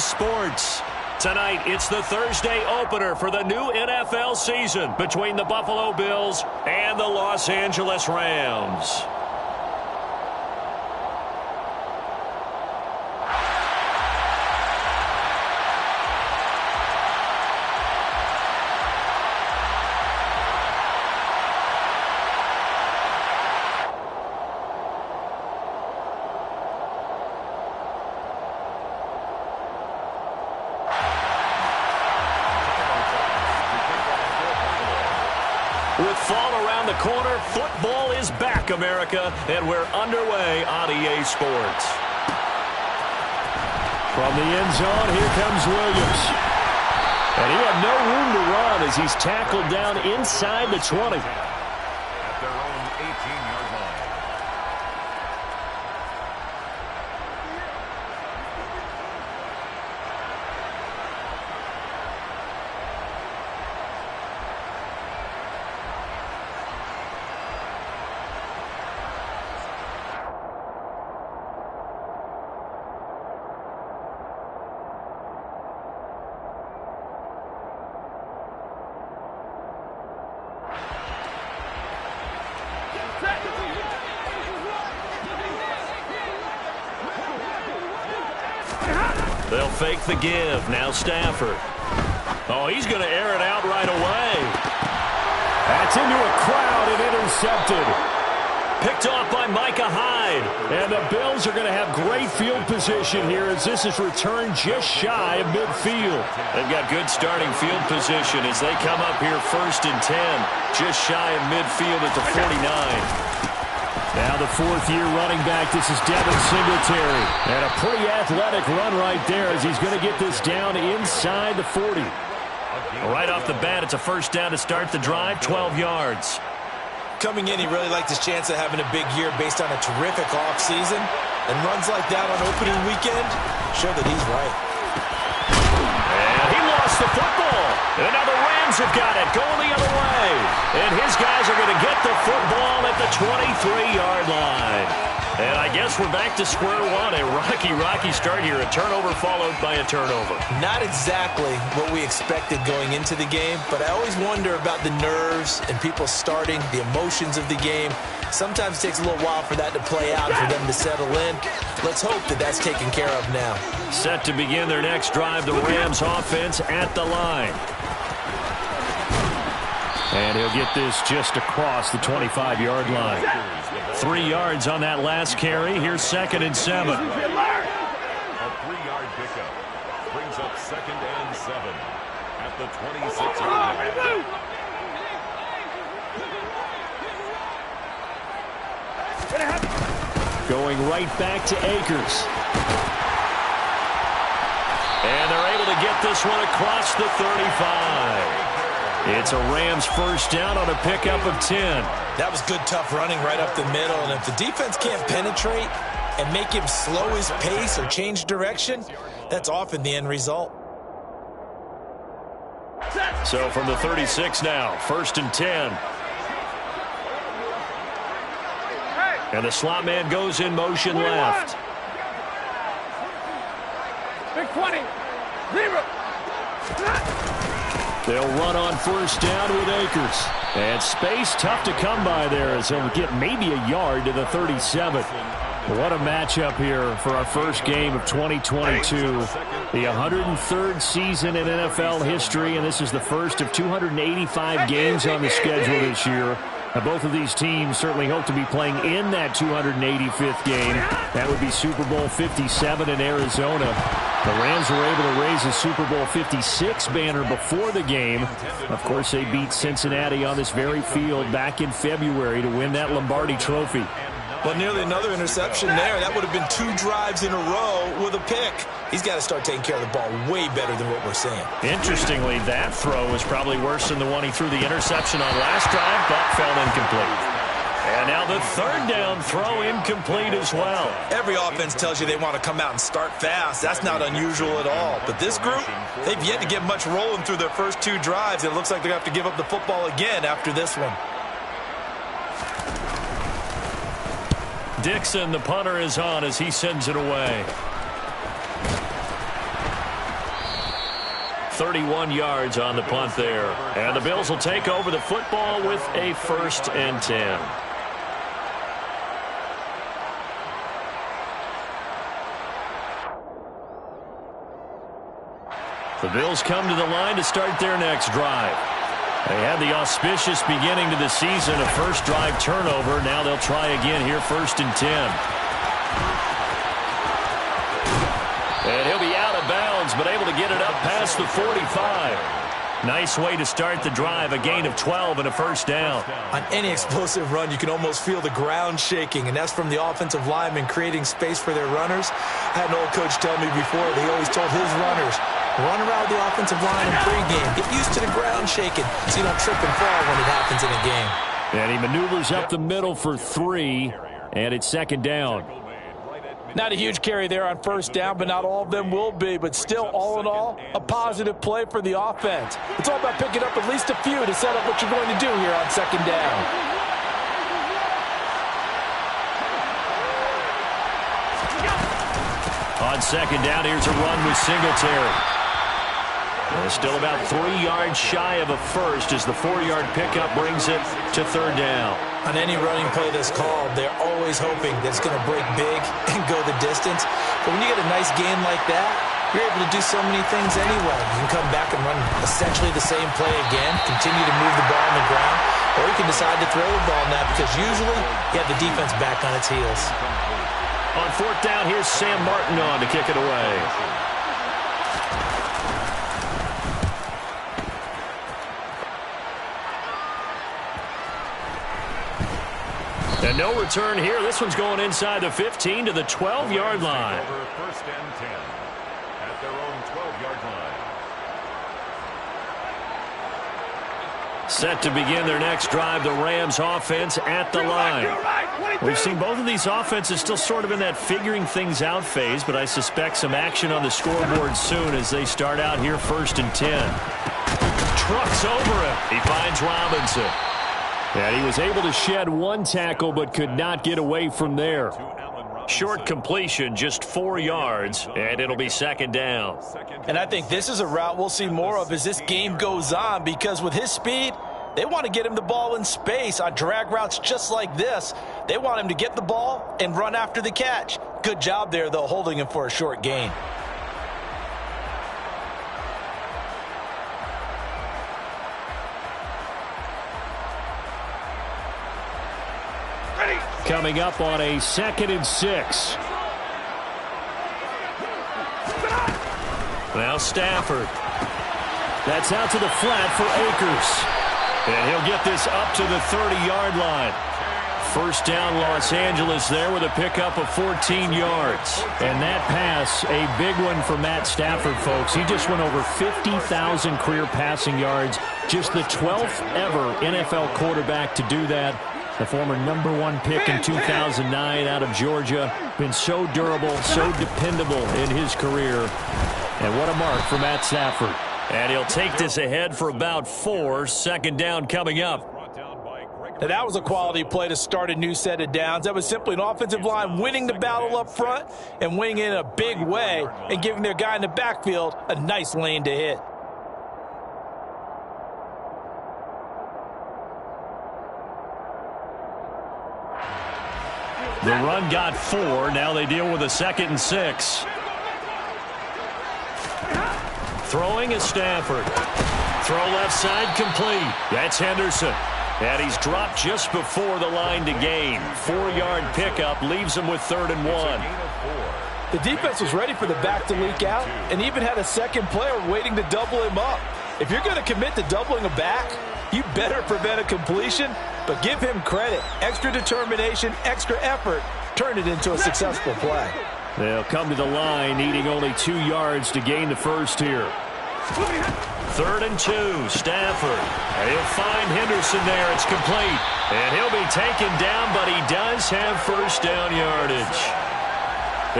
Sports. Tonight, it's the Thursday opener for the new NFL season between the Buffalo Bills and the Los Angeles Rams. With fall around the corner, football is back, America, and we're underway on EA Sports. From the end zone, here comes Williams. And he had no room to run as he's tackled down inside the 20. At their own 18-yard line. They'll fake the give. Now Stafford. Oh, he's going to air it out right away. That's into a crowd and intercepted. Picked off by Micah Hyde. And the Bills are going to have great field position here as this is returned just shy of midfield. They've got good starting field position as they come up here 1st and 10. Just shy of midfield at the 49. Now the fourth-year running back, this is Devin Singletary. And a pretty athletic run right there as he's going to get this down inside the 40. Right off the bat, it's a first down to start the drive, 12 yards. Coming in, he really liked his chance of having a big year based on a terrific offseason. And runs like that on opening weekend show that he's right. And he lost the football. And now the Rams have got it, going the other way. And his guys are going to get the football at the 23-yard line. And I guess we're back to square one. A rocky start here. A turnover followed by a turnover. Not exactly what we expected going into the game, but I always wonder about the nerves and people starting, the emotions of the game. Sometimes it takes a little while for that to play out, for them to settle in. Let's hope that that's taken care of now. Set to begin their next drive, the Rams offense at the line. And he'll get this just across the 25-yard line. 3 yards on that last carry. Here's 2nd and 7. A 3-yard pickup brings up 2nd and 7 at the 26-yard line. Going right back to Akers. And they're able to get this one across the 35. It's a Rams first down on a pickup of 10. That was good, tough running right up the middle. And if the defense can't penetrate and make him slow his pace or change direction, that's often the end result. So from the 36 now, 1st and 10. And the slot man goes in motion left. Big 20. Zero. They'll run on first down with Akers. And space tough to come by there as he'll get maybe a yard to the 37. What a matchup here for our first game of 2022. The 103rd season in NFL history, and this is the first of 285 games on the schedule this year. Now, both of these teams certainly hope to be playing in that 285th game. That would be Super Bowl 57 in Arizona. The Rams were able to raise a Super Bowl 56 banner before the game. Of course, they beat Cincinnati on this very field back in February to win that Lombardi Trophy. But nearly another interception there. That would have been 2 drives in a row with a pick. He's got to start taking care of the ball way better than what we're seeing. Interestingly, that throw was probably worse than the one he threw the interception on last drive, but fell incomplete. And now the 3rd down throw incomplete as well. Every offense tells you they want to come out and start fast. That's not unusual at all. But this group, they've yet to get much rolling through their first 2 drives. It looks like they're going to have to give up the football again after this one. Dixon, the punter, is on as he sends it away. 31 yards on the punt there. And the Bills will take over the football with a 1st and 10. The Bills come to the line to start their next drive. They had the auspicious beginning to the season, a first drive turnover. Now they'll try again here, 1st and 10. And he'll be out of bounds, but able to get it up past the 45. Nice way to start the drive, a gain of 12 and a 1st down. On any explosive run, you can almost feel the ground shaking, and that's from the offensive linemen creating space for their runners. I had an old coach tell me before, he always told his runners, run around the offensive line in pregame. Get used to the ground shaking so you don't trip and fall when it happens in a game. And he maneuvers up the middle for 3, and it's 2nd down. Not a huge carry there on 1st down, but not all of them will be. But still, all in all, a positive play for the offense. It's all about picking up at least a few to set up what you're going to do here on 2nd down. On 2nd down, here's a run with Singletary. Still about 3 yards shy of a 1st as the 4-yard pickup brings it to 3rd down. On any running play that's called, they're always hoping that it's going to break big and go the distance. But when you get a nice gain like that, you're able to do so many things anyway. You can come back and run essentially the same play again, continue to move the ball on the ground, or you can decide to throw the ball now because usually you have the defense back on its heels. On 4th down, here's Sam Martin on to kick it away. And no return here. This one's going inside the 15 to the 12-yard line. 1st and 10 at their own 12-yard line. Set to begin their next drive, the Rams offense at the line. We've seen both of these offenses still sort of in that figuring things out phase, but I suspect some action on the scoreboard soon as they start out here 1st and 10. Trucks over him. He finds Robinson. And he was able to shed 1 tackle but could not get away from there. Short completion, just 4 yards, and it'll be 2nd down. And I think this is a route we'll see more of as this game goes on because with his speed, they want to get him the ball in space on drag routes just like this. They want him to get the ball and run after the catch. Good job there, though, holding him for a short gain. Coming up on a 2nd and 6. Now Stafford. That's out to the flat for Akers. And he'll get this up to the 30-yard line. 1st down Los Angeles there with a pickup of 14 yards. And that pass, a big one for Matt Stafford, folks. He just went over 50,000 career passing yards. Just the 12th ever NFL quarterback to do that. The former #1 pick in 2009 out of Georgia. Been so durable, so dependable in his career. And what a mark for Matt Stafford. And he'll take this ahead for about 4. 2nd down coming up. Now, that was a quality play to start a new set of downs. That was simply an offensive line winning the battle up front and winning it in a big way and giving their guy in the backfield a nice lane to hit. The run got 4. Now they deal with a 2nd and 6. Throwing is Stafford. Throw left side complete. That's Henderson. And he's dropped just before the line to gain. 4-yard pickup leaves him with 3rd and 1. The defense was ready for the back to leak out and even had a second player waiting to double him up. If you're going to commit to doubling a back, you better prevent a completion, but give him credit. Extra determination, extra effort, turned it into a successful play. They'll come to the line, needing only 2 yards to gain the 1st here. 3rd and 2, Stafford. He'll find Henderson there. It's complete. And he'll be taken down, but he does have 1st down yardage.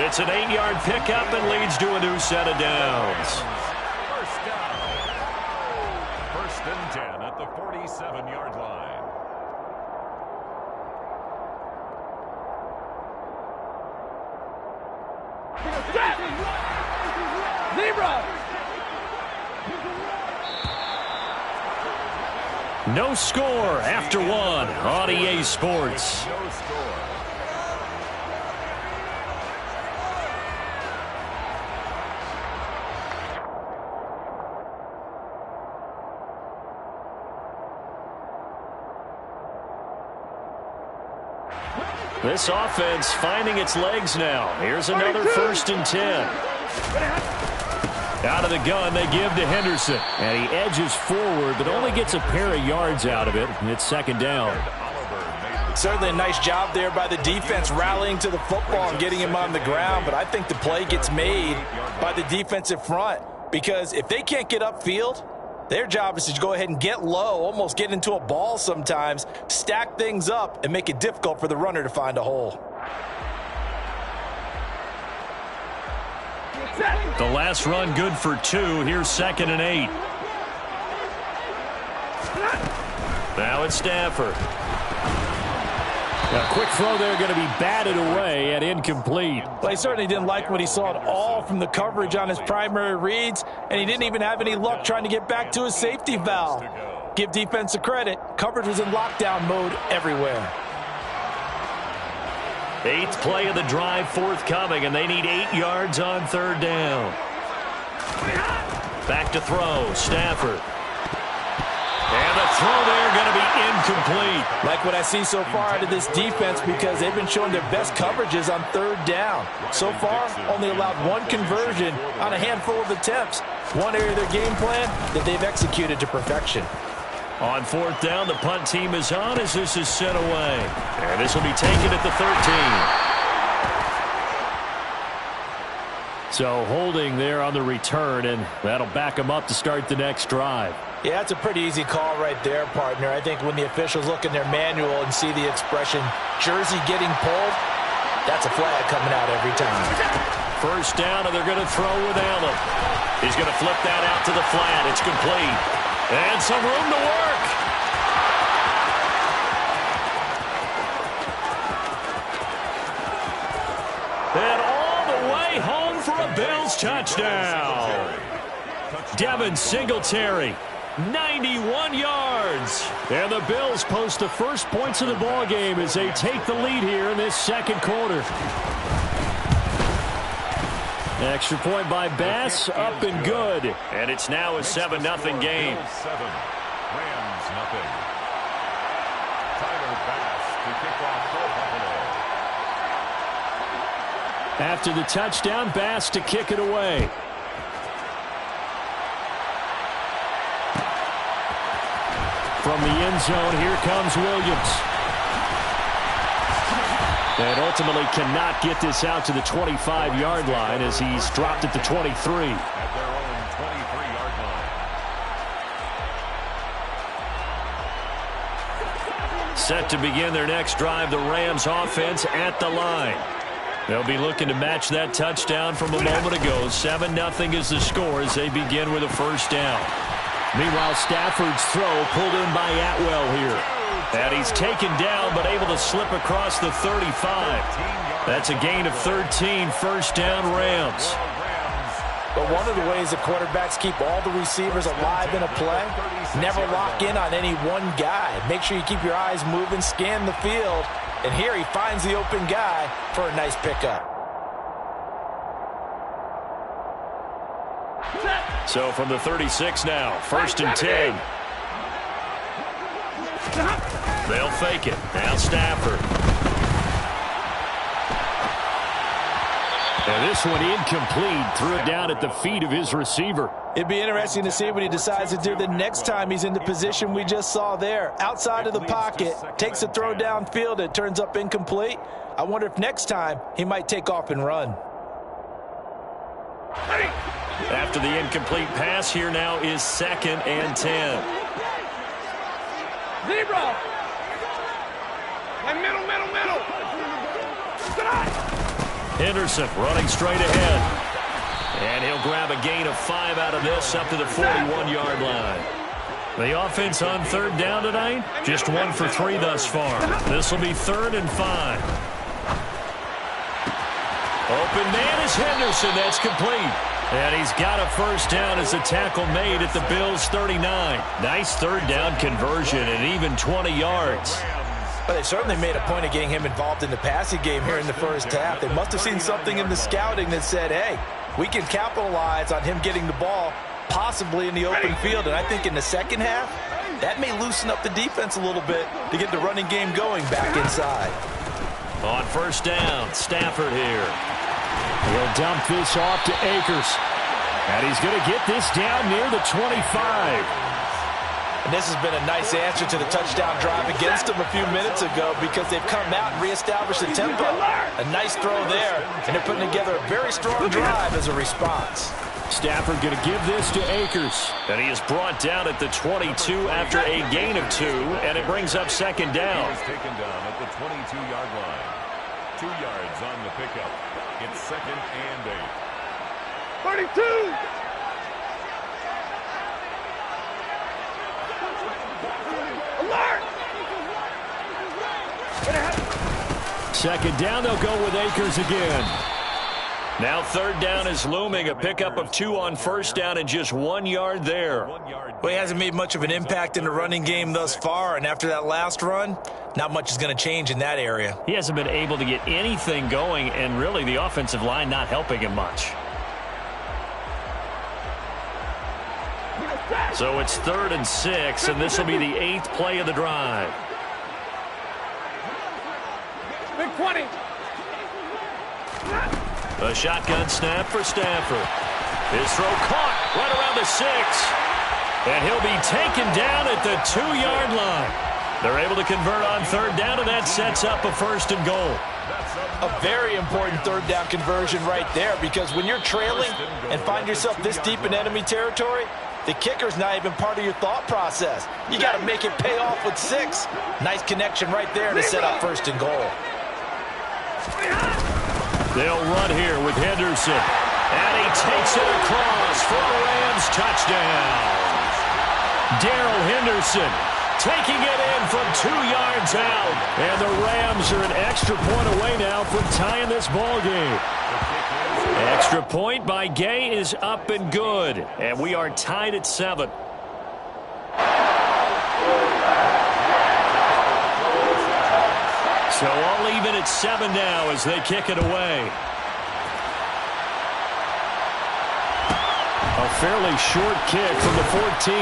It's an 8-yard pickup and leads to a new set of downs. 1st down. 1st and 10 at the 47-yard line. Zebra! No score after one on EA Sports. No score. This offense finding its legs now. Here's another 1st and 10. Out of the gun, they give to Henderson. And he edges forward, but only gets a pair of yards out of it. It's 2nd down. Certainly a nice job there by the defense rallying to the football and getting him on the ground. But I think the play gets made by the defensive front. Because if they can't get upfield, their job is to go ahead and get low, almost get into a ball sometimes, stack things up, and make it difficult for the runner to find a hole. The last run good for 2. Here's 2nd and 8. Now it's Stafford. A quick throw there going to be batted away and incomplete. Well, he certainly didn't like what he saw at all from the coverage on his primary reads, and he didn't even have any luck trying to get back to his safety valve. Give defense a credit. Coverage was in lockdown mode everywhere. 8th play of the drive forthcoming, and they need 8 yards on 3rd down. Back to throw, Stafford. And the throw there going to be incomplete. Like what I see so far out of this defense because they've been showing their best coverages on 3rd down. So far, only allowed 1 conversion on a handful of attempts. One area of their game plan that they've executed to perfection. On 4th down, the punt team is on as this is sent away. And this will be taken at the 13. So holding there on the return, and that'll back them up to start the next drive. Yeah, that's a pretty easy call right there, partner. I think when the officials look in their manual and see the expression, jersey getting pulled, that's a flag coming out every time. 1st down, and they're going to throw with Allen. He's going to flip that out to the flat. It's complete. And some room to work. And all the way home for a Bills touchdown. Devin Singletary, 91 yards. And the Bills post the first points of the ballgame as they take the lead here in this 2nd quarter. Extra point by Bass, up and good. And it's now a 7-0 game. 7, Rams nothing. Tyler Bass to kick off for Buffalo. After the touchdown, Bass to kick it away. From the end zone, here comes Williams. And ultimately cannot get this out to the 25-yard line as he's dropped at the 23. At their own 23-yard line. Set to begin their next drive, the Rams offense at the line. They'll be looking to match that touchdown from a moment ago. 7-0 is the score as they begin with a 1st down. Meanwhile, Stafford's throw pulled in by Atwell here. And he's taken down but able to slip across the 35. That's a gain of 13, 1st down Rams. But one of the ways the quarterbacks keep all the receivers alive in a play, never lock in on any one guy. Make sure you keep your eyes moving, scan the field. And here he finds the open guy for a nice pickup. So from the 36 now, 1st and 10. They'll fake it. Now Stafford. And this one incomplete. Threw it down at the feet of his receiver. It'd be interesting to see what he decides to do the next time he's in the position we just saw there. Outside of the pocket, takes a throw downfield, it turns up incomplete. I wonder if next time he might take off and run. After the incomplete pass, here now is 2nd and 10. Zebra. And middle. Henderson running straight ahead. And he'll grab a gain of 5 out of this up to the 41-yard line. The offense on 3rd down tonight, just 1 for 3 thus far. This will be 3rd and 5. Open man is Henderson. That's complete. And he's got a first down as a tackle made at the Bills' 39. Nice third down conversion and even 20 yards. But they certainly made a point of getting him involved in the passing game here in the first half. They must have seen something in the scouting that said, hey, we can capitalize on him getting the ball, possibly in the open field. And I think in the second half, that may loosen up the defense a little bit to get the running game going back inside. On first down, Stafford here. He'll dump this off to Akers. And he's going to get this down near the 25. And this has been a nice answer to the touchdown drive against them a few minutes ago because they've come out and reestablished the tempo. A nice throw there, and they're putting together a very strong drive as a response. Stafford going to give this to Akers. And he is brought down at the 22 after a gain of 2, and it brings up second down. He is taken down at the 22-yard line. 2 yards on the pickup. It's second and 8. 32! Alert! Second down, they'll go with Akers again. Now third down is looming, a pickup of 2 on first down and just 1 yard there. Well, he hasn't made much of an impact in the running game thus far, and after that last run, not much is going to change in that area. He hasn't been able to get anything going, and really the offensive line not helping him much. So it's 3rd and 6, and this will be the 8th play of the drive. Big 20. A shotgun snap for Stafford. His throw caught right around the 6. And he'll be taken down at the 2-yard line. They're able to convert on third down, and that sets up a 1st and goal. A very important third down conversion right there, because when you're trailing and find yourself this deep in enemy territory, the kicker's not even part of your thought process. You got to make it pay off with 6. Nice connection right there to set up 1st and goal. They'll run here with Henderson. And he takes it across for a Rams touchdown. Darrell Henderson taking it in from 2 yards out. And the Rams are an extra point away now from tying this ball game. Extra point by Gay is up and good. And we are tied at 7. So all even at 7 now as they kick it away. A fairly short kick from the 14.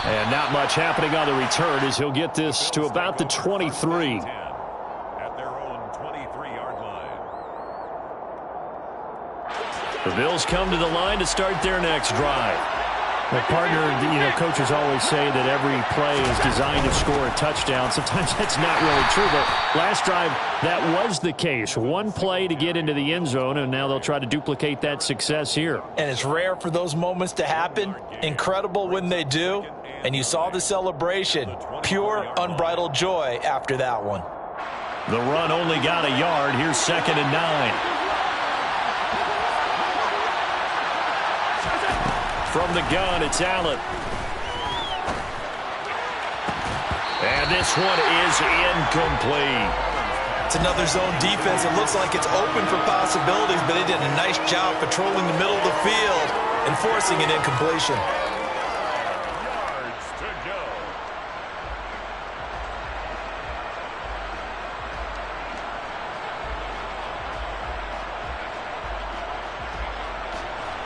And not much happening on the return as he'll get this to about the 23. At their own 23-yard line. The Bills come to the line to start their next drive. Well, partner, coaches always say that every play is designed to score a touchdown. Sometimes that's not really true, but last drive, that was the case. One play to get into the end zone, and now they'll try to duplicate that success here. And it's rare for those moments to happen. Incredible when they do. And you saw the celebration. Pure, unbridled joy after that one. The run only got a yard. Here's 2nd and 9. From the gun, it's Allen. And this one is incomplete. It's another zone defense. It looks like it's open for possibilities, but they did a nice job patrolling the middle of the field and forcing an incompletion. Yards to go.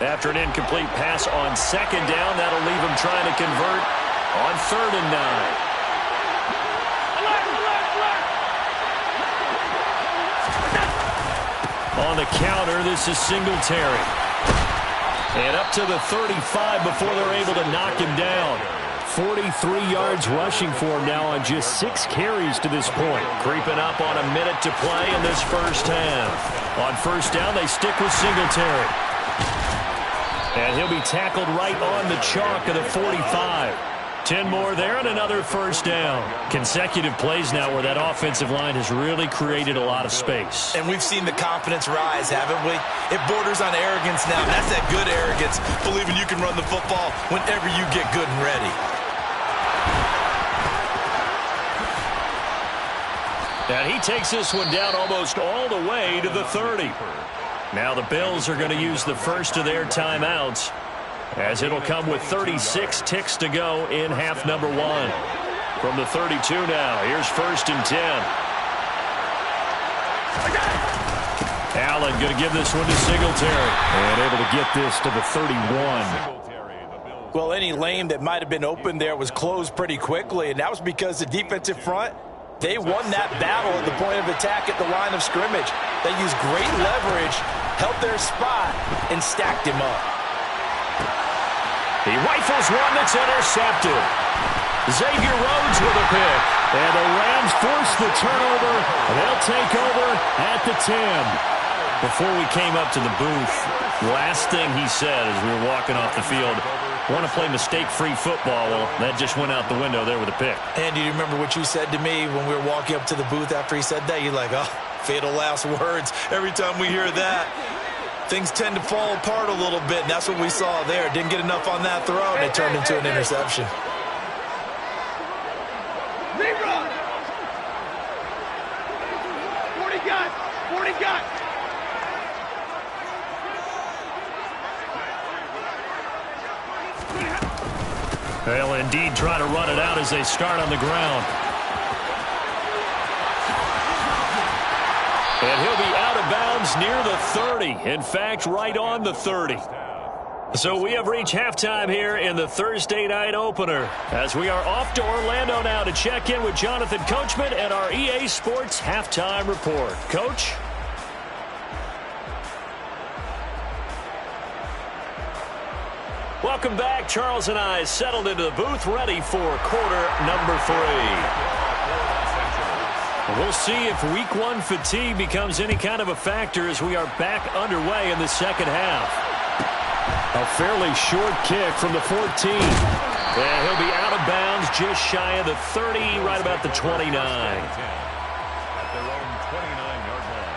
After an incomplete pass on 2nd down, that'll leave him trying to convert on 3rd and 9. On the counter, this is Singletary. And up to the 35 before they're able to knock him down. 43 yards rushing for him now on just 6 carries to this point. Creeping up on a minute to play in this first half. On 1st down, they stick with Singletary. And he'll be tackled right on the chalk of the 45. 10 more there and another 1st down. Consecutive plays now where that offensive line has really created a lot of space. And we've seen the confidence rise, haven't we? It borders on arrogance now. That's that good arrogance, believing you can run the football whenever you get good and ready. And he takes this one down almost all the way to the 30. Now the Bills are going to use the first of their timeouts, as it'll come with 36 ticks to go in half number 1. From the 32 now, here's 1st and 10. Allen going to give this one to Singletary, and able to get this to the 31. Well, any lane that might have been open there was closed pretty quickly, and that was because the defensive front, they won that battle at the point of attack at the line of scrimmage. They used great leverage, held their spot, and stacked him up. He rifles one that's intercepted. Xavier Rhodes with a pick. And the Rams force the turnover. They'll take over at the 10. Before we came up to the booth, last thing he said as we were walking off the field, want to play mistake-free football. Well, that just went out the window there with a pick. And do you remember what you said to me when we were walking up to the booth after he said that? You're like, oh, fatal last words. Every time we hear that, things tend to fall apart a little bit, and that's what we saw there. Didn't get enough on that throw, and it turned into an interception. Zebra! 40 got! 40 got! They'll indeed try to run it out as they start on the ground. And he'll be out of bounds near the 30. In fact, right on the 30. So we have reached halftime here in the Thursday night opener, as we are off to Orlando now to check in with Jonathan Coachman and our EA Sports halftime report. Coach? Welcome back. Charles and I settled into the booth, ready for quarter number 3. We'll see if week 1 fatigue becomes any kind of a factor as we are back underway in the second half. A fairly short kick from the 14. And he'll be out of bounds just shy of the 30, right about the 29. At their own 29-yard line.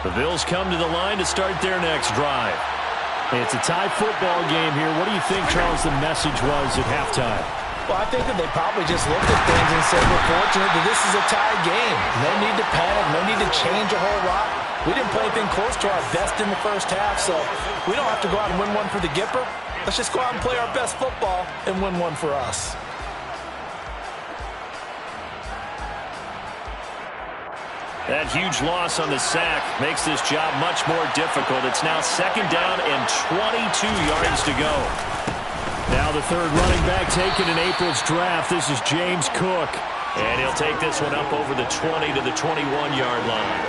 The Bills come to the line to start their next drive. It's a tie football game here. What do you think, Charles, the message was at halftime? Well, I think that they probably just looked at things and said, we're fortunate that this is a tie game. No need to panic, no need to change a whole lot. We didn't play anything close to our best in the first half, so we don't have to go out and win one for the Gipper. Let's just go out and play our best football and win one for us. That huge loss on the sack makes this job much more difficult. It's now 2nd down and 22 yards to go. Now the third running back taken in April's draft. This is James Cook. And he'll take this one up over the 20 to the 21-yard line.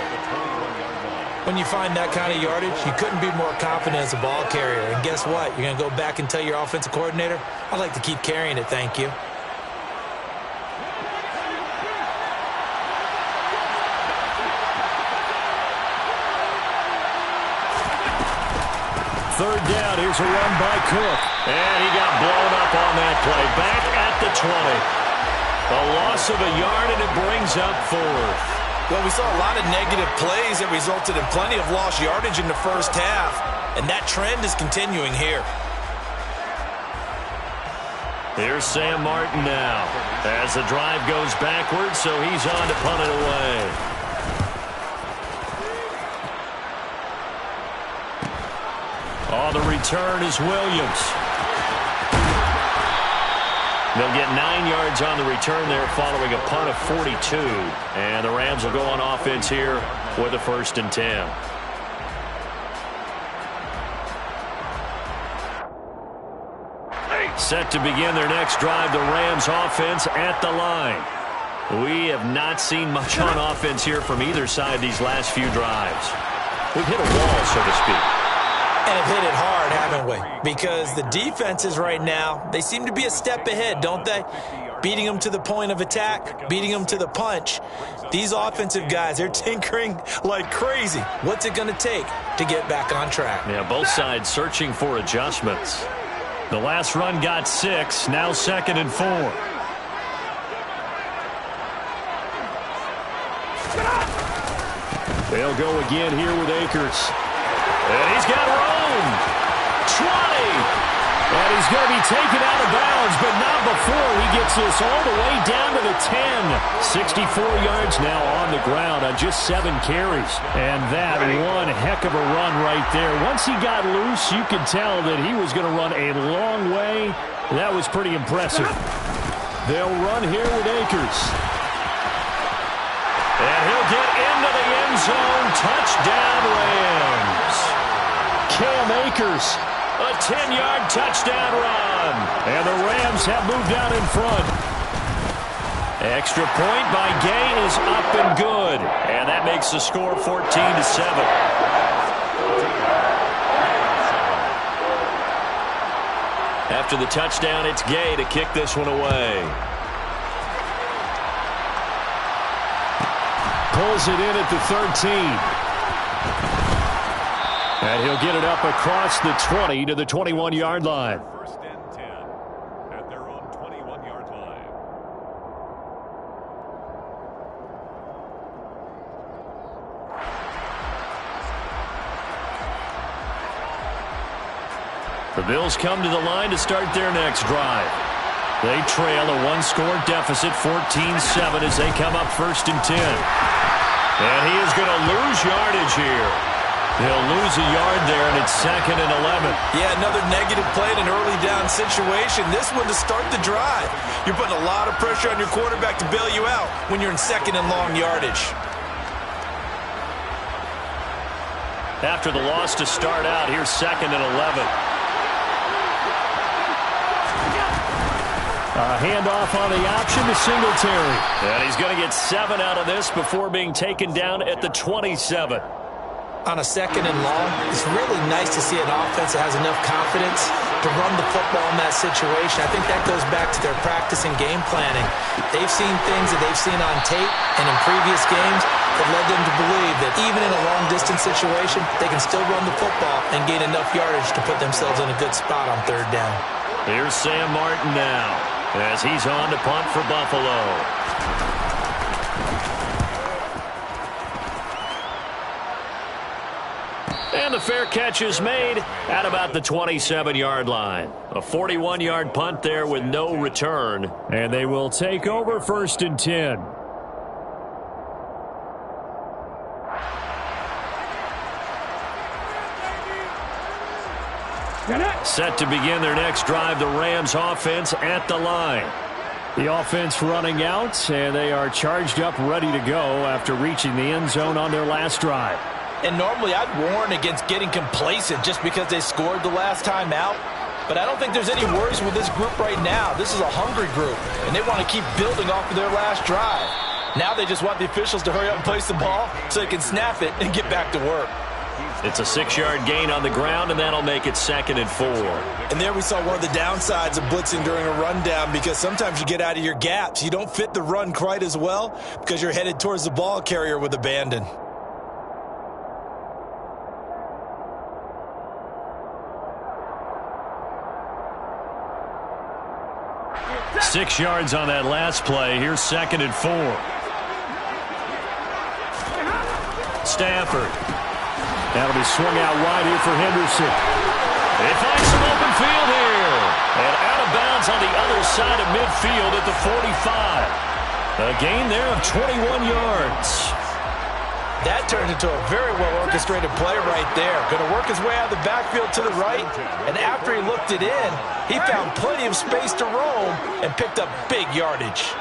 When you find that kind of yardage, you couldn't be more confident as a ball carrier. And guess what? You're going to go back and tell your offensive coordinator, I'd like to keep carrying it, thank you. Third down, here's a run by Cook. And he got blown up on that play. Back at the 20. A loss of a yard, and it brings up 4th. Well, we saw a lot of negative plays that resulted in plenty of lost yardage in the first half, and that trend is continuing here. Here's Sam Martin now as the drive goes backwards, so he's on to punt it away. Oh, the return is Williams. They'll get 9 yards on the return there following a punt of 42. And the Rams will go on offense here with a 1st and 10. Set to begin their next drive, the Rams offense at the line. We have not seen much on offense here from either side these last few drives. We've hit a wall, so to speak. And have hit it hard, haven't we? Because the defenses right now, they seem to be a step ahead, don't they? Beating them to the point of attack, beating them to the punch. These offensive guys, they're tinkering like crazy. What's it going to take to get back on track? Yeah, both sides searching for adjustments. The last run got 6, now 2nd and 4. They'll go again here with Akers. And he's got room. 20. And he's going to be taken out of bounds, but not before he gets this all the way down to the 10. 64 yards now on the ground on just 7 carries. And that one heck of a run right there. Once he got loose, you could tell that he was going to run a long way. That was pretty impressive. They'll run here with Akers. And he'll get into the end zone. Touchdown, Rams. Cam Akers. A 10-yard touchdown run. And the Rams have moved out in front. Extra point by Gay is up and good. And that makes the score 14-7. After the touchdown, it's Gay to kick this one away. Pulls it in at the 13. And he'll get it up across the 20 to the 21-yard line. First and 10 at their own 21-yard line. The Bills come to the line to start their next drive. They trail a one-score deficit, 14-7, as they come up first and 10. And he is going to lose yardage here. He'll lose a yard there, and it's 2nd and 11. Yeah, another negative play in an early down situation. This one to start the drive. You're putting a lot of pressure on your quarterback to bail you out when you're in 2nd and long yardage. After the loss to start out, here's 2nd and 11. A handoff on the option to Singletary. And he's going to get 7 out of this before being taken down at the 27. On a 2nd and long, it's really nice to see an offense that has enough confidence to run the football in that situation. I think that goes back to their practice and game planning. They've seen things that they've seen on tape and in previous games that led them to believe that even in a long-distance situation, they can still run the football and gain enough yardage to put themselves in a good spot on 3rd down. Here's Sam Martin now as he's on to punt for Buffalo. And the fair catch is made at about the 27-yard line. A 41-yard punt there with no return. And they will take over 1st and 10. Set to begin their next drive, the Rams offense at the line. The offense running out, and they are charged up, ready to go after reaching the end zone on their last drive. And normally I'd warn against getting complacent just because they scored the last time out. But I don't think there's any worries with this group right now. This is a hungry group, and they want to keep building off of their last drive. Now they just want the officials to hurry up and place the ball so they can snap it and get back to work. It's a 6-yard gain on the ground, and that'll make it 2nd and 4. And there we saw one of the downsides of blitzing during a rundown, because sometimes you get out of your gaps. You don't fit the run quite as well because you're headed towards the ball carrier with abandon. Six yards on that last play. Here's 2nd and 4. Stafford. That'll be swung out wide here for Henderson. They find some open field here. And out of bounds on the other side of midfield at the 45. A gain there of 21 yards. That turned into a very well-orchestrated play right there. Going to work his way out of the backfield to the right. And after he looked it in, he found plenty of space to roam and picked up big yardage.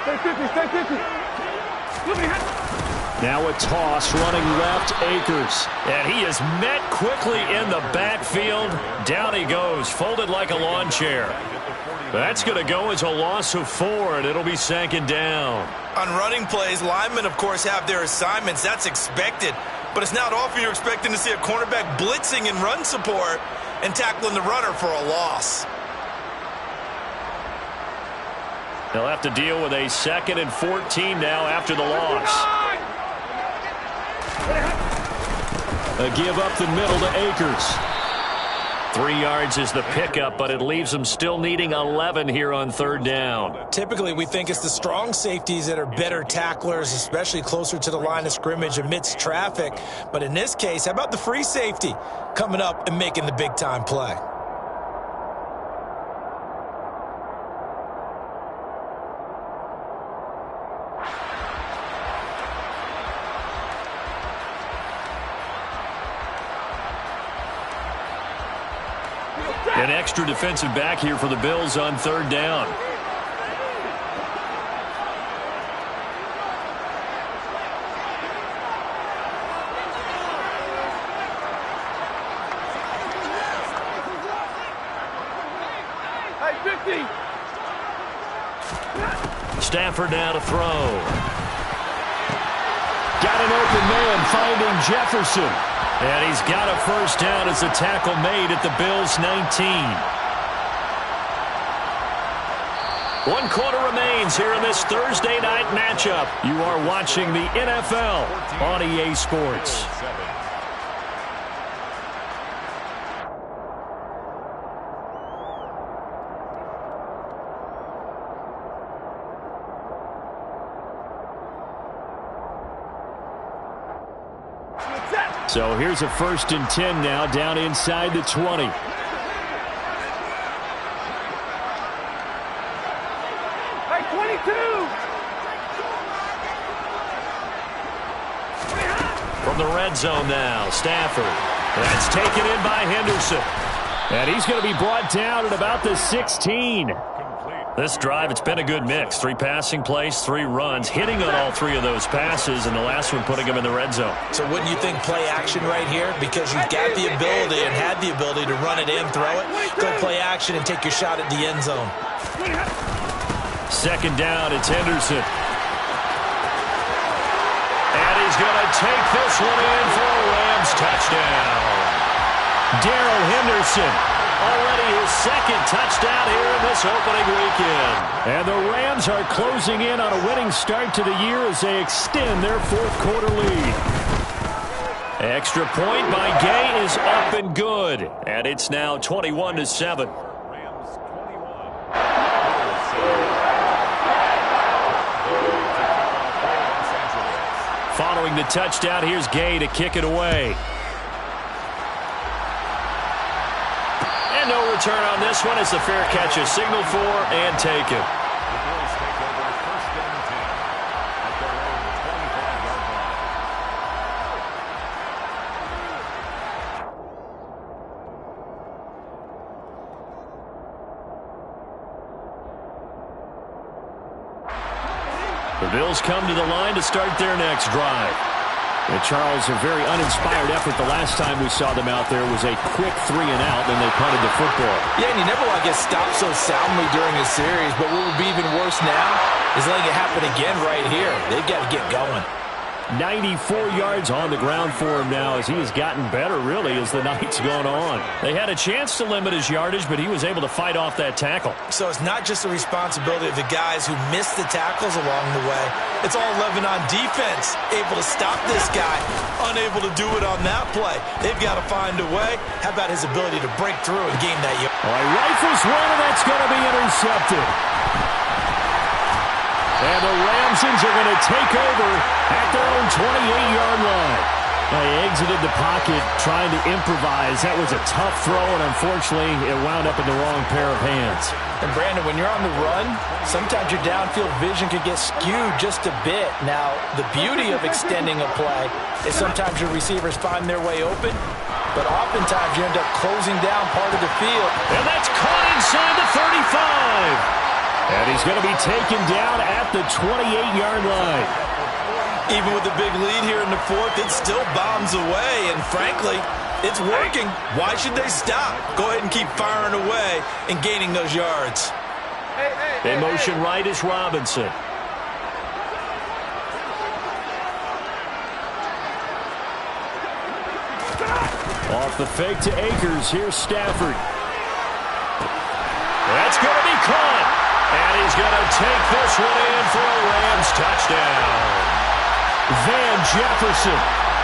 Stay 50. Now a toss running left, Akers. And he is met quickly in the backfield. Down he goes, folded like a lawn chair. That's going to go as a loss of 4, and it'll be 2nd down. On running plays, linemen, of course, have their assignments. That's expected. But it's not often you're expecting to see a cornerback blitzing in run support and tackling the runner for a loss. They'll have to deal with a 2nd and 14 now after the loss. A give up the middle to Akers. 3 yards is the pickup, but it leaves them still needing 11 here on third down. Typically, we think it's the strong safeties that are better tacklers, especially closer to the line of scrimmage amidst traffic. But in this case, how about the free safety coming up and making the big-time play? An extra defensive back here for the Bills on third down. Hey, 50. Stafford now to throw. Got an open man finding Jefferson. And he's got a first down as the tackle made at the Bills' 19. 1 quarter remains here in this Thursday night matchup. You are watching the NFL on EA Sports. So here's a 1st and 10 now, down inside the 20. Hey, 22. From the red zone now, Stafford. That's taken in by Henderson. And he's going to be brought down at about the 16. This drive, it's been a good mix. 3 passing plays, 3 runs, hitting on all 3 of those passes, and the last one putting them in the red zone. So wouldn't you think play action right here? Because you've got the ability and had the ability to run it in, throw it. Go play action and take your shot at the end zone. 2nd down, it's Henderson. And he's going to take this one in for a Rams touchdown. Darrell Henderson. Already his 2nd touchdown here in this opening weekend. And the Rams are closing in on a winning start to the year as they extend their 4th quarter lead. Extra point by Gay is up and good. And it's now 21-7. Following the touchdown, here's Gay to kick it away. No return on this one as the fair catch is signaled for and taken. The Bills take over 1st and 10 at their own 25-yard line. The Bills come to the line to start their next drive. And Charles, a very uninspired effort. The last time we saw them out there was a quick 3 and out, then they punted the football. Yeah, and you never want to get stopped so soundly during a series, but what would be even worse now is letting it happen again right here. They've got to get going. 94 yards on the ground for him now as he has gotten better, really, as the night's gone on. They had a chance to limit his yardage, but he was able to fight off that tackle. So it's not just the responsibility of the guys who missed the tackles along the way. It's all 11 on defense, able to stop this guy, unable to do it on that play. They've got to find a way. How about his ability to break through and gain that yard? All right, rifles one, and that's going to be intercepted. And the Ramsons are going to take over at their own 28-yard line. They exited the pocket trying to improvise. That was a tough throw, and unfortunately, it wound up in the wrong pair of hands. And, Brandon, when you're on the run, sometimes your downfield vision can get skewed just a bit. Now, the beauty of extending a play is sometimes your receivers find their way open, but oftentimes you end up closing down part of the field. And that's caught inside the 35. And he's going to be taken down at the 28-yard line. Even with the big lead here in the 4th, it still bombs away. And frankly, it's working. Why should they stop? Go ahead and keep firing away and gaining those yards. In motion right is Robinson. Off the fake to Akers. Here's Stafford. That's going to be caught. And he's going to take this one in for a Rams touchdown. Van Jefferson,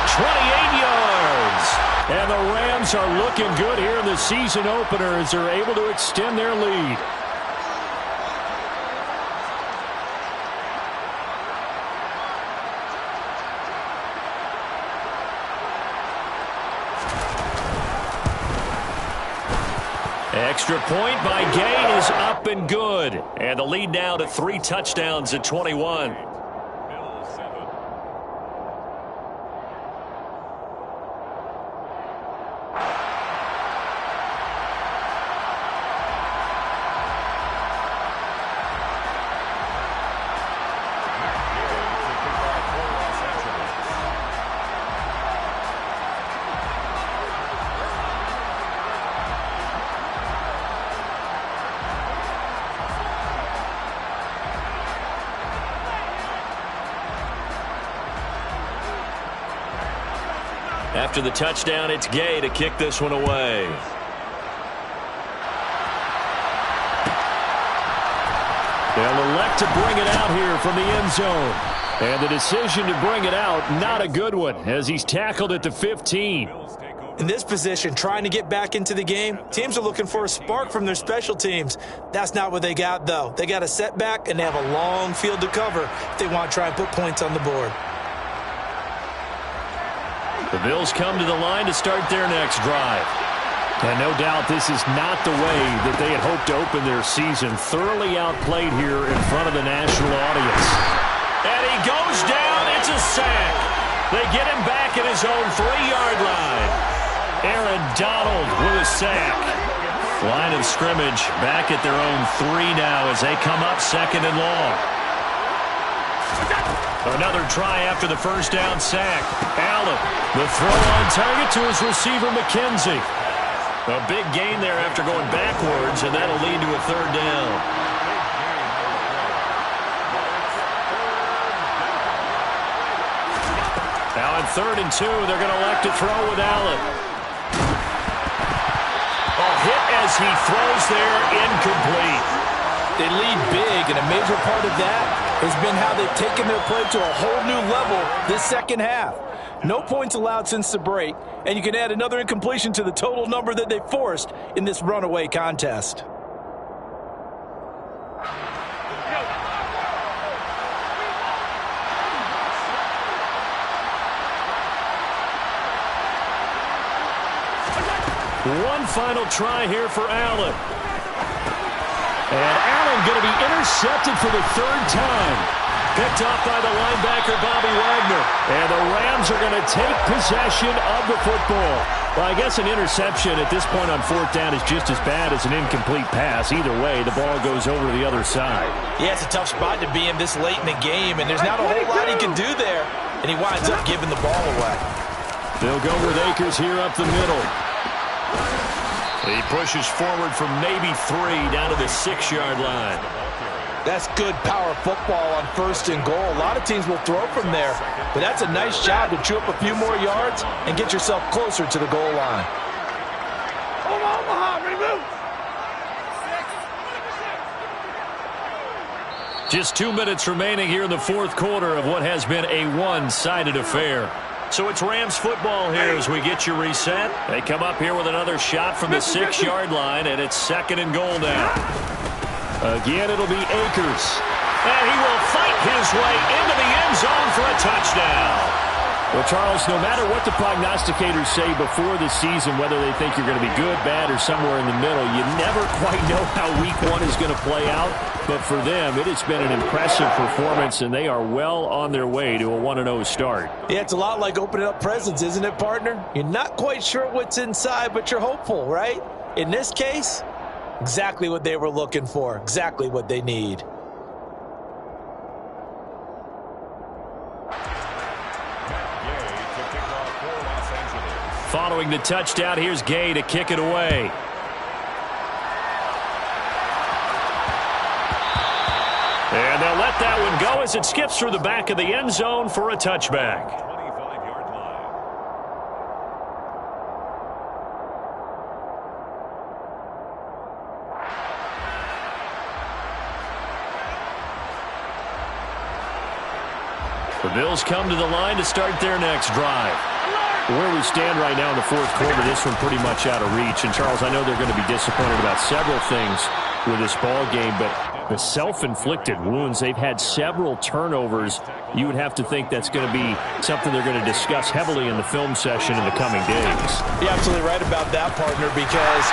28 yards. And the Rams are looking good here in the season opener as they're able to extend their lead. Extra point by Gay is up and good. And the lead now to 3 touchdowns at 21. After the touchdown, it's Gay to kick this one away. They'll elect to bring it out here from the end zone. And the decision to bring it out, not a good one, as he's tackled at the 15. In this position, trying to get back into the game, teams are looking for a spark from their special teams. That's not what they got, though. They got a setback, and they have a long field to cover if they want to try and put points on the board. The Bills come to the line to start their next drive. And no doubt this is not the way that they had hoped to open their season. Thoroughly outplayed here in front of the national audience. And he goes down. It's a sack. They get him back at his own 3-yard line. Aaron Donald with a sack. Line of scrimmage back at their own 3 now as they come up 2nd and long. Another try after the first down sack. Allen, the throw on target to his receiver, McKenzie. A big gain there after going backwards, and that'll lead to a 3rd down. Now on 3rd and 2, they're going to elect to throw with Allen. A hit as he throws there, incomplete. They lead big, and a major part of that has been how they've taken their play to a whole new level this second half. No points allowed since the break, and you can add another incompletion to the total number that they forced in this runaway contest. One final try here for Allen. And Allen going to be intercepted for the 3rd time. Picked off by the linebacker, Bobby Wagner. And the Rams are going to take possession of the football. Well, I guess an interception at this point on 4th down is just as bad as an incomplete pass. Either way, the ball goes over to the other side. Yeah, it's a tough spot to be in this late in the game, and there's not a whole lot he can do there. And he winds up giving the ball away. They'll go with Akers here up the middle. He pushes forward from maybe 3 down to the 6-yard line. That's good power football on 1st and goal. A lot of teams will throw from there, but that's a nice job to chew up a few more yards and get yourself closer to the goal line. Omaha, remove. Just 2 minutes remaining here in the 4th quarter of what has been a one-sided affair. So it's Rams football here as we get you reset. They come up here with another shot from the 6-yard line, and it's 2nd and goal now. Again, it'll be Akers. And he will fight his way into the end zone for a touchdown. Well, Charles, no matter what the prognosticators say before the season, whether they think you're going to be good, bad, or somewhere in the middle, you never quite know how week 1 is going to play out. But for them, it has been an impressive performance, and they are well on their way to a 1-0 start. Yeah, it's a lot like opening up presents, isn't it, partner? You're not quite sure what's inside, but you're hopeful, right? In this case, exactly what they were looking for, exactly what they need. Following the touchdown, here's Gay to kick it away. And they'll let that one go as it skips through the back of the end zone for a touchback. 25-yard line. The Bills come to the line to start their next drive. Where we stand right now in the fourth quarter, this one pretty much out of reach. And, Charles, I know they're going to be disappointed about several things with this ball game, but the self-inflicted wounds, they've had several turnovers. You would have to think that's going to be something they're going to discuss heavily in the film session in the coming days. You're absolutely right about that, partner, because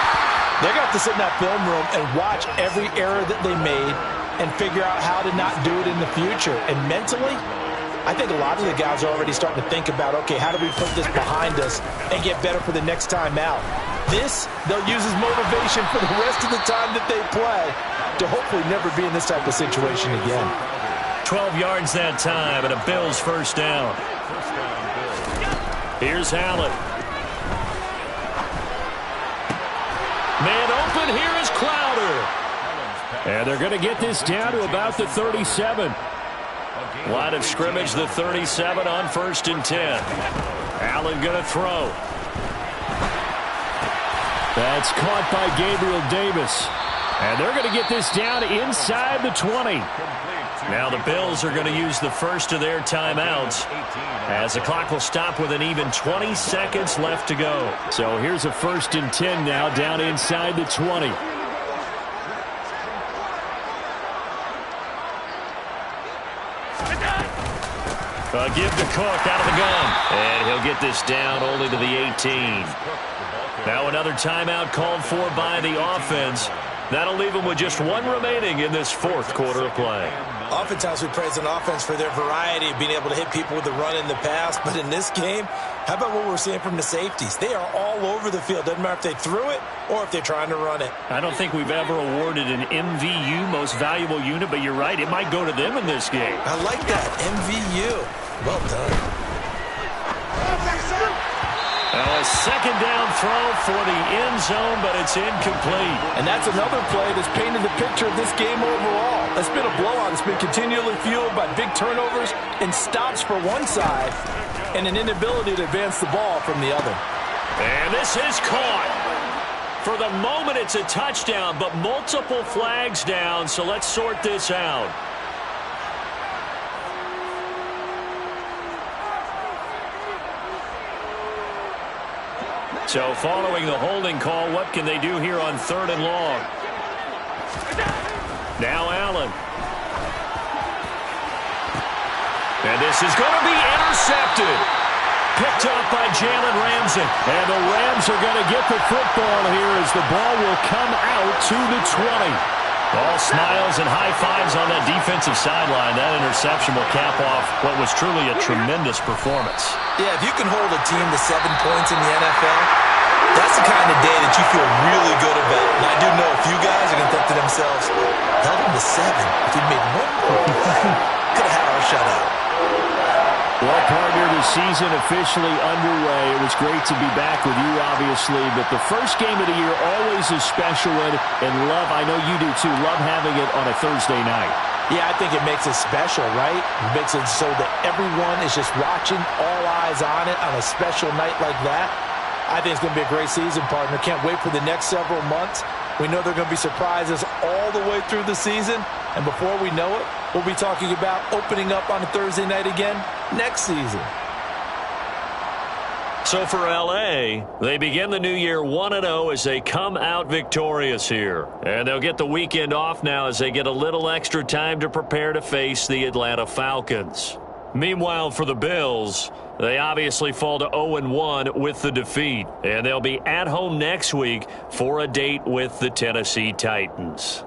they're going to have to sit in that film room and watch every error that they made and figure out how to not do it in the future. And mentally, I think a lot of the guys are already starting to think about, okay, how do we put this behind us and get better for the next time out? This, they'll use as motivation for the rest of the time that they play to hopefully never be in this type of situation again. 12 yards that time and a Bills first down. Here's Allen. Man open, here is Crowder. And they're going to get this down to about the 37. Line of scrimmage, the 37 on 1st and 10. Allen going to throw. That's caught by Gabriel Davis. And they're going to get this down inside the 20. Now the Bills are going to use the first of their timeouts as the clock will stop with an even 20 seconds left to go. So here's a 1st and 10 now down inside the 20. Give to Cook out of the gun. And he'll get this down only to the 18. Now another timeout called for by the offense. That'll leave them with just one remaining in this fourth quarter of play. Oftentimes we praise an offense for their variety of being able to hit people with the run in the pass. But in this game, how about what we're seeing from the safeties? They are all over the field. Doesn't matter if they threw it or if they're trying to run it. I don't think we've ever awarded an MVU, most valuable unit, but you're right. It might go to them in this game. I like that. MVU. Well done. Now a second down throw for the end zone, but it's incomplete. And that's another play that's painted the picture of this game overall. It's been a blowout. It's been continually fueled by big turnovers and stops for one side and an inability to advance the ball from the other. And this is caught. For the moment, it's a touchdown, but multiple flags down, so let's sort this out. So following the holding call, what can they do here on 3rd and long? Now Allen. And this is going to be intercepted. Picked up by Jalen Ramsey. And the Rams are going to get the football here as the ball will come out to the 20. All smiles and high fives on that defensive sideline. That interception will cap off what was truly a tremendous performance. Yeah, if you can hold a team to 7 points in the NFL, that's the kind of day that you feel really good about. And I do know a few guys are going to think to themselves, held them to 7. If we made 1 point, could have had our shutout. Well, partner, the season officially underway. It was great to be back with you, obviously, but the first game of the year always a special one, and love, I know you do too, love having it on a Thursday night. Yeah, I think it makes it special, right? It makes it so that everyone is just watching, all eyes on it on a special night like that. I think it's going to be a great season, partner. Can't wait for the next several months. We know there are going to be surprises all the way through the season, and before we know it, we'll be talking about opening up on a Thursday night again next season. So for L.A., they begin the new year 1-0 as they come out victorious here. And they'll get the weekend off now as they get a little extra time to prepare to face the Atlanta Falcons. Meanwhile, for the Bills, they obviously fall to 0-1 with the defeat. And they'll be at home next week for a date with the Tennessee Titans.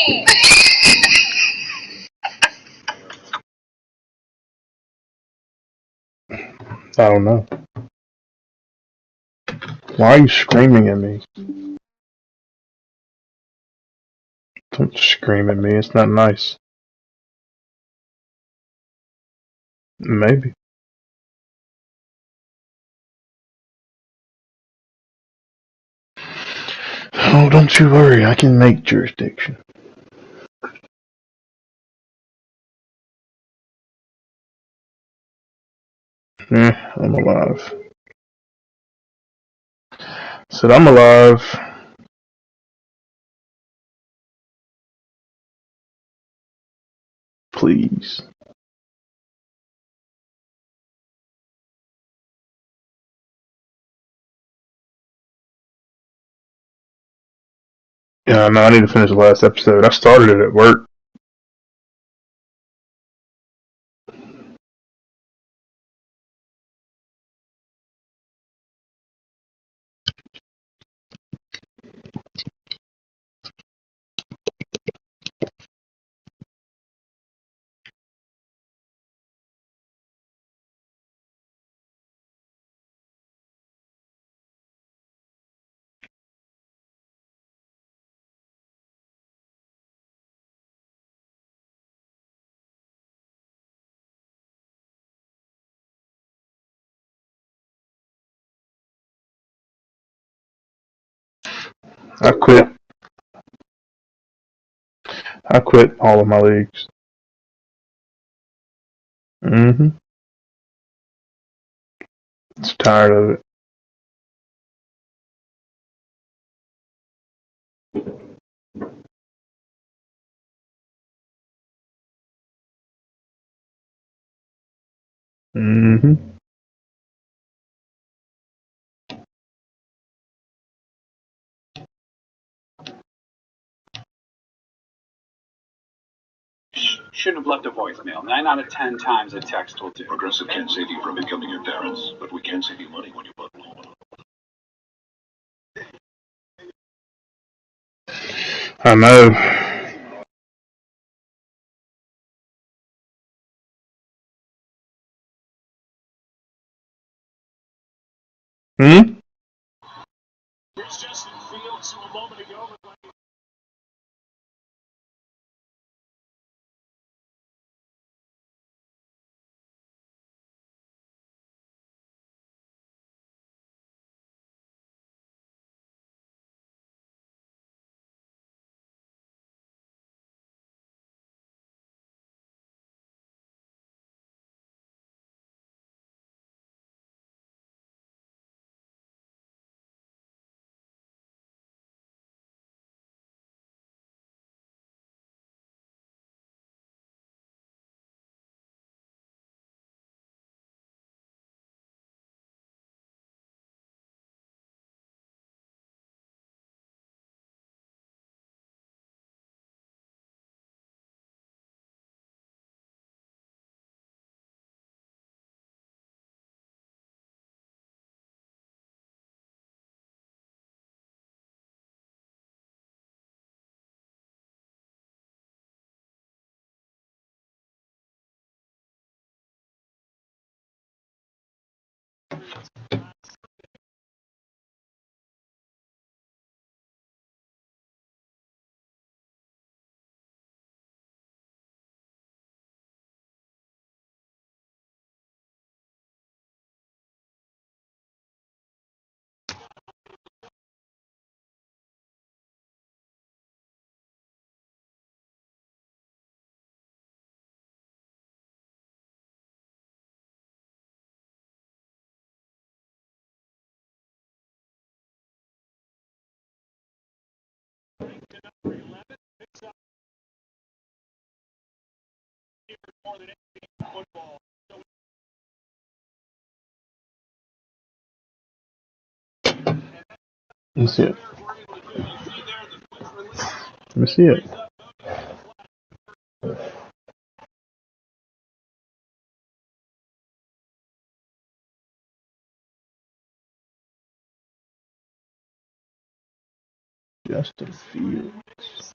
I don't know. Why are you screaming at me? Don't scream at me. It's not nice. Maybe. Oh, don't you worry. I can make jurisdiction. I'm alive. Said I'm alive. Please. Yeah, no, I need to finish the last episode. I started it at work. I quit. I quit all of my leagues. Mm-hmm. Just tired of it. Mm-hmm. Shouldn't have left a voicemail. 9 out of 10 times a text will do. Progressive can't save you from becoming your parents, but we can save you money when you bundle home. I know. Hmm? Let me see it. Let me see it. Justin Fields.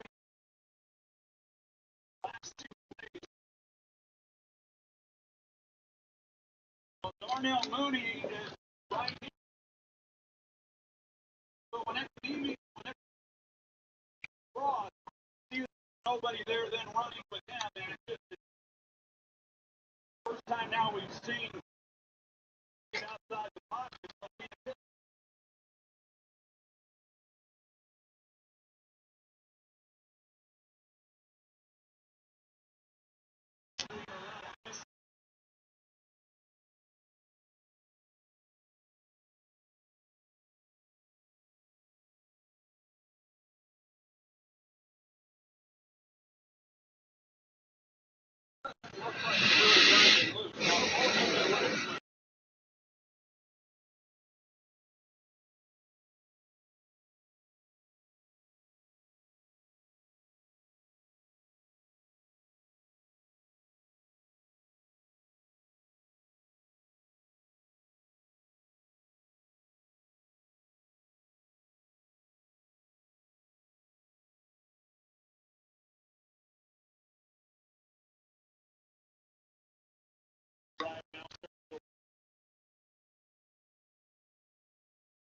Darnell Mooney is right here. So when that cross, nobody there then running with him, and it's just the first time now we've seen it outside the pocket.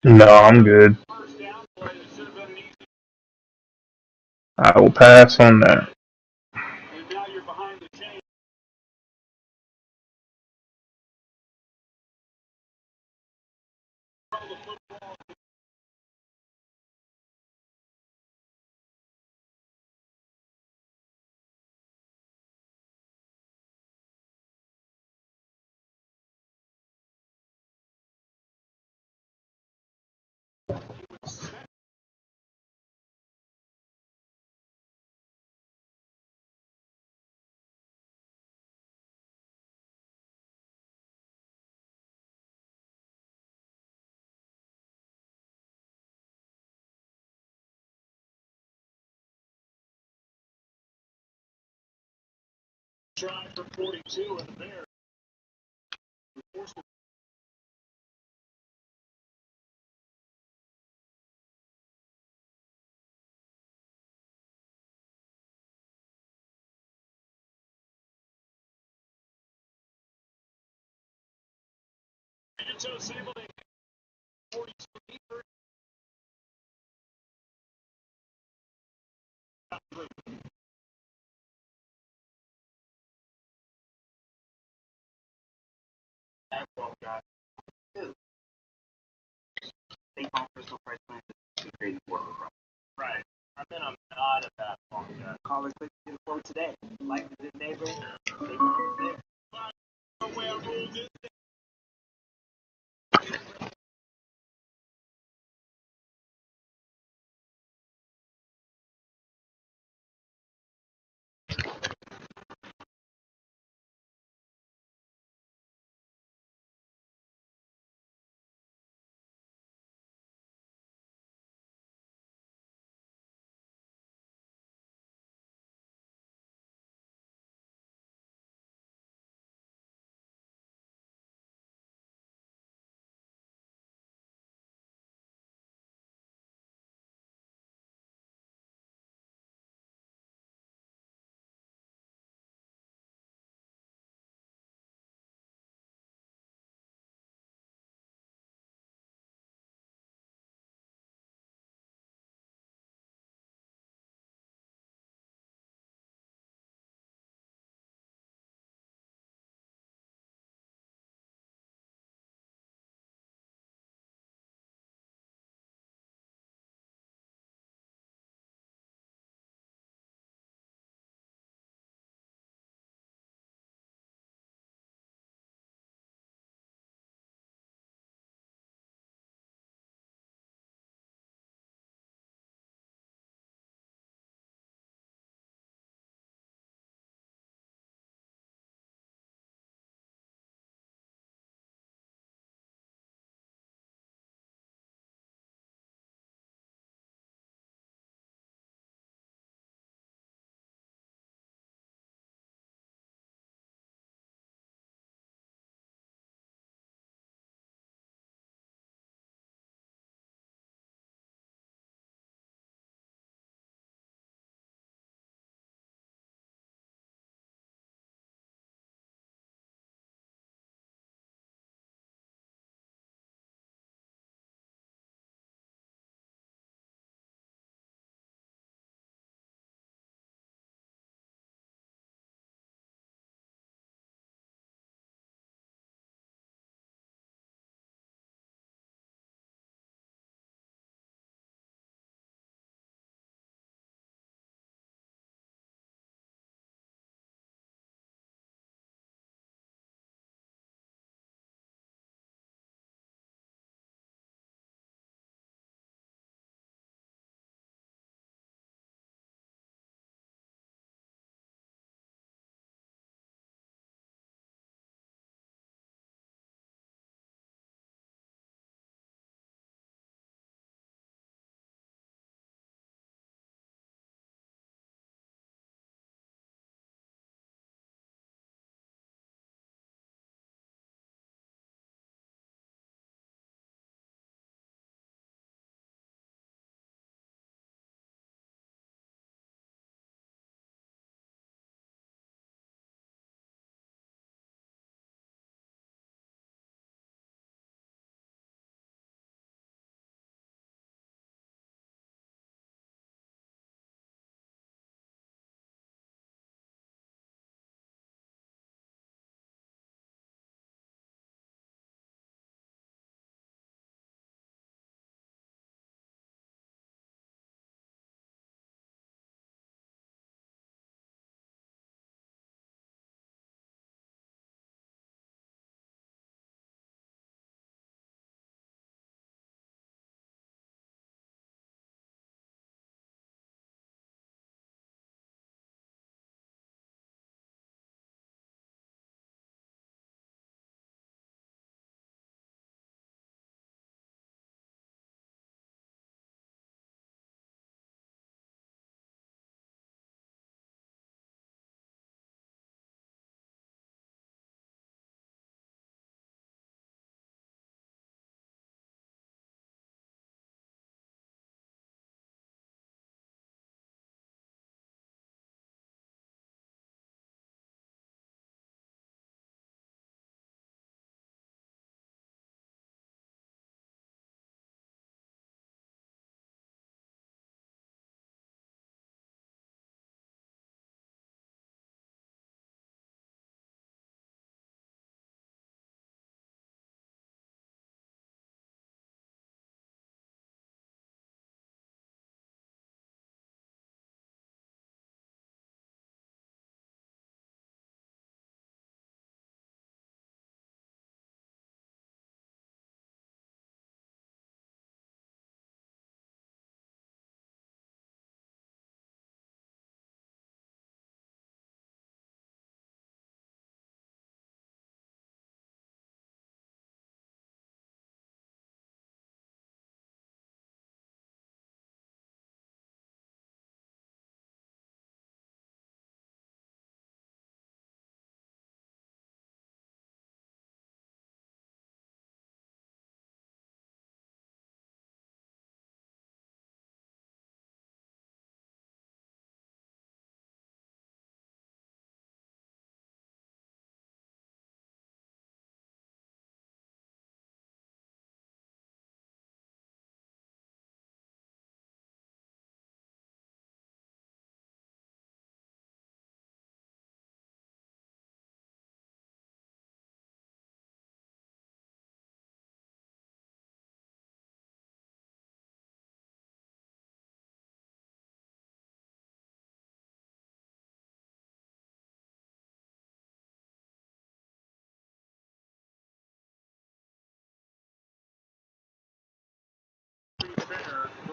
No, I'm good. I will pass on that. And now you're behind the chain. Try for 42 in the Bears. And so able to 42 meters. Right. I've been a lot of that long guy. Caller clicked in quote today. Like the neighbor, they found it there.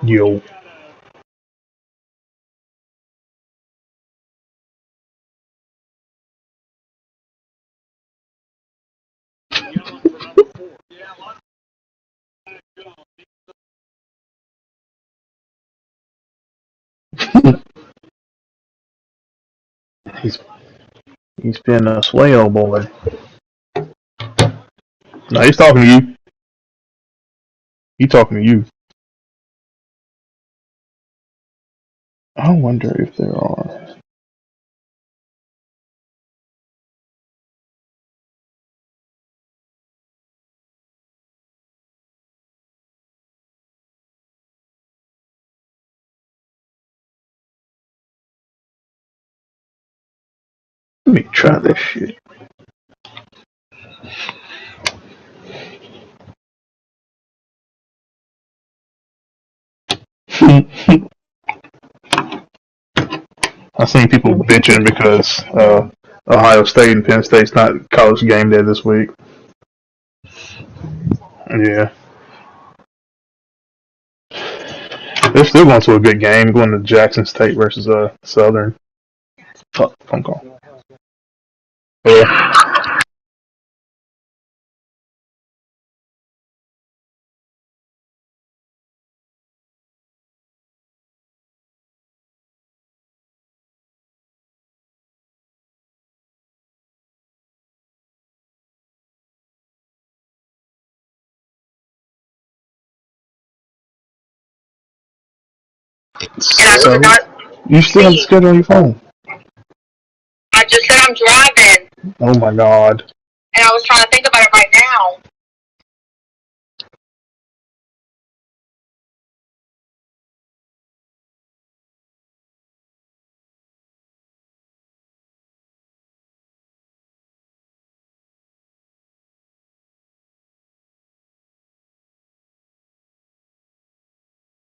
Yo. He's been a swell boy. No, he's talking to you. He's talking to you. I wonder if there are. Let me try this shit. I seen people bitching because Ohio State and Penn State's not college game day this week. Yeah. They're still going to a good game, going to Jackson State versus Southern. Fuck, phone call. Yeah. So, you still have the schedule on your phone? I just said I'm driving. Oh my god. And I was trying to think about it right